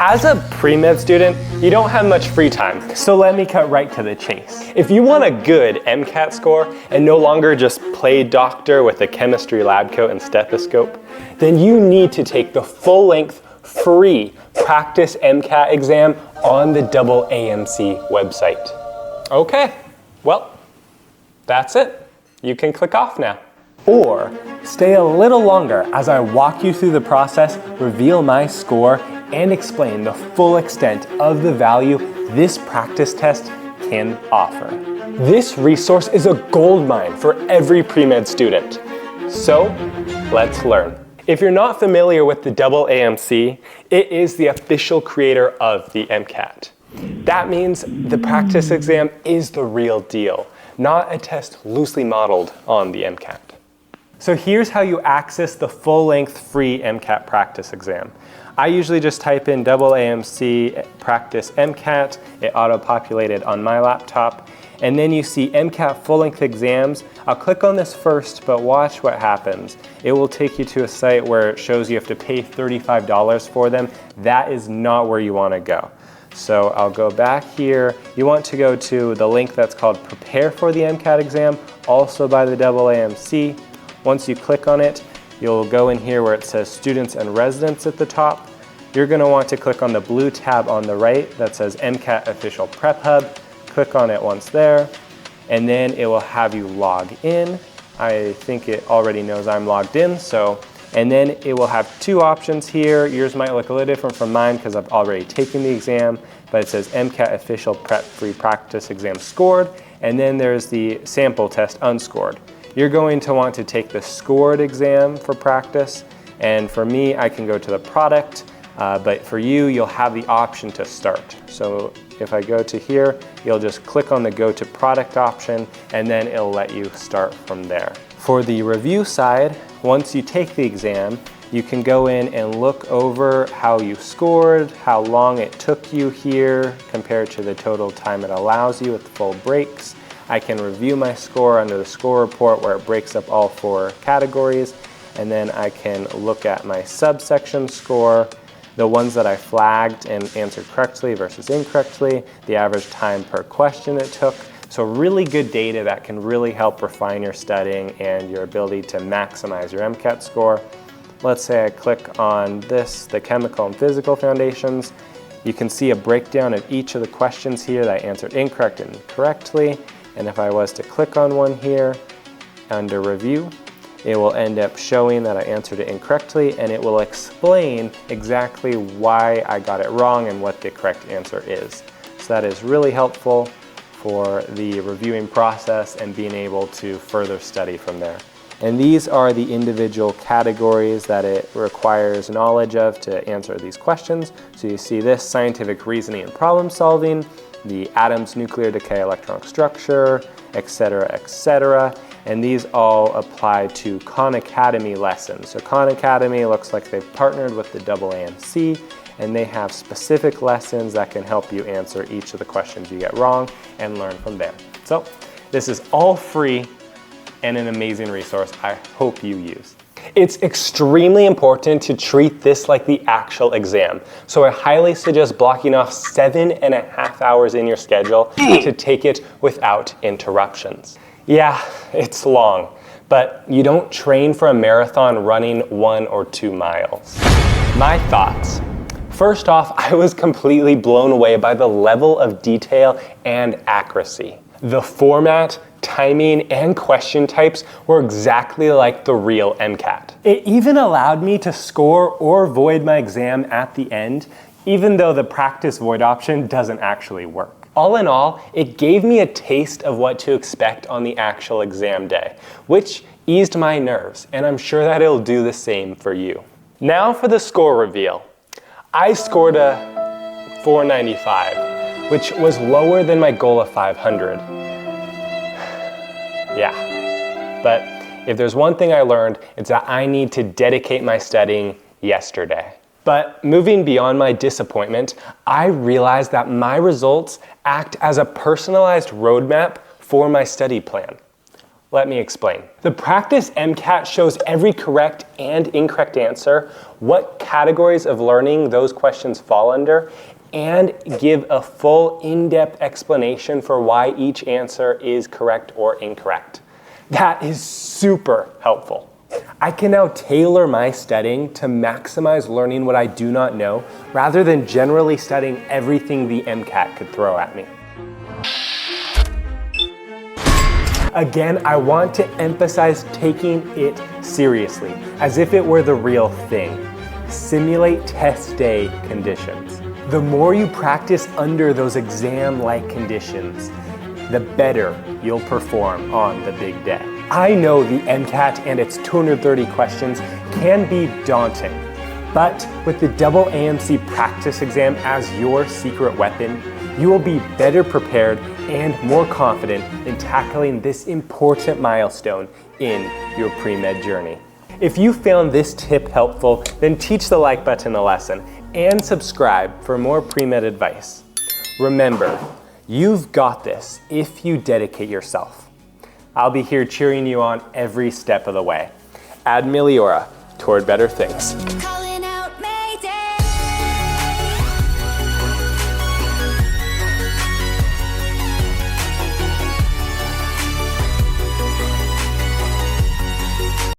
As a pre-med student, you don't have much free time, so let me cut right to the chase. If you want a good MCAT score and no longer just play doctor with a chemistry lab coat and stethoscope, then you need to take the full-length, free practice MCAT exam on the aamc website. Okay, well, that's it. You can click off now. Or stay a little longer as I walk you through the process, reveal my score, and explain the full extent of the value this practice test can offer. This resource is a goldmine for every pre-med student. So, let's learn. If you're not familiar with the aamc, it is the official creator of the MCAT. That means the practice exam is the real deal, not a test loosely modeled on the MCAT. So here's how you access the full-length free MCAT practice exam. I usually just type in aamc practice MCAT. It auto-populated on my laptop. And then you see MCAT full-length exams. I'll click on this first, but watch what happens. It will take you to a site where it shows you have to pay $35 for them. That is not where you want to go. So I'll go back here. You want to go to the link that's called Prepare for the MCAT exam, also by the aamc. Once you click on it, you'll go in here where it says Students and Residents at the top. You're going to want to click on the blue tab on the right that says MCAT Official Prep Hub. Click on it once there, and then it will have you log in. I think it already knows I'm logged in, and then it will have two options here. Yours might look a little different from mine because I've already taken the exam, but it says MCAT Official Prep Free Practice Exam Scored, and then there's the sample test unscored. You're going to want to take the scored exam for practice, and for me, I can go to the product, but for you, you'll have the option to start. So if I go to here, you'll just click on the go to product option, and then it'll let you start from there. For the review side, once you take the exam, you can go in and look over how you scored, how long it took you here compared to the total time it allows you with full breaks. I can review my score under the score report where it breaks up all 4 categories, and then I can look at my subsection score, the ones that I flagged and answered correctly versus incorrectly, the average time per question it took. So really good data that can really help refine your studying and your ability to maximize your MCAT score. Let's say I click on this, the chemical and physical foundations. You can see a breakdown of each of the questions here that I answered incorrect and correctly. And if I was to click on one here under review, it will end up showing that I answered it incorrectly, and it will explain exactly why I got it wrong and what the correct answer is. So that is really helpful for the reviewing process and being able to further study from there. And these are the individual categories that it requires knowledge of to answer these questions. So you see this: scientific reasoning and problem solving, the atom's nuclear decay electronic structure, etc., etc. And these all apply to Khan Academy lessons. So Khan Academy looks like they've partnered with the aamc, and they have specific lessons that can help you answer each of the questions you get wrong and learn from there. So this is all free and an amazing resource I hope you use. It's extremely important to treat this like the actual exam. So I highly suggest blocking off 7.5 hours in your schedule to take it without interruptions. Yeah, it's long, but you don't train for a marathon running 1 or 2 miles. My thoughts. First off, I was completely blown away by the level of detail and accuracy. The format, timing, and question types were exactly like the real MCAT. It even allowed me to score or void my exam at the end, even though the practice void option doesn't actually work. All in all, it gave me a taste of what to expect on the actual exam day, which eased my nerves, and I'm sure that it'll do the same for you. Now for the score reveal. I scored a 495, which was lower than my goal of 500. Yeah, but if there's one thing I learned, it's that I need to dedicate my studying yesterday. But moving beyond my disappointment, I realized that my results act as a personalized roadmap for my study plan. Let me explain. The practice MCAT shows every correct and incorrect answer, what categories of learning those questions fall under, and give a full in-depth explanation for why each answer is correct or incorrect. That is super helpful. I can now tailor my studying to maximize learning what I do not know, rather than generally studying everything the MCAT could throw at me. Again, I want to emphasize taking it seriously, as if it were the real thing. Simulate test day conditions. The more you practice under those exam-like conditions, the better you'll perform on the big day. I know the MCAT and its 230 questions can be daunting, but with the double AMC practice exam as your secret weapon, you will be better prepared and more confident in tackling this important milestone in your pre-med journey. If you found this tip helpful, then teach the like button a lesson and subscribe for more pre-med advice. Remember, you've got this if you dedicate yourself. I'll be here cheering you on every step of the way. Ad Meliora, toward better things.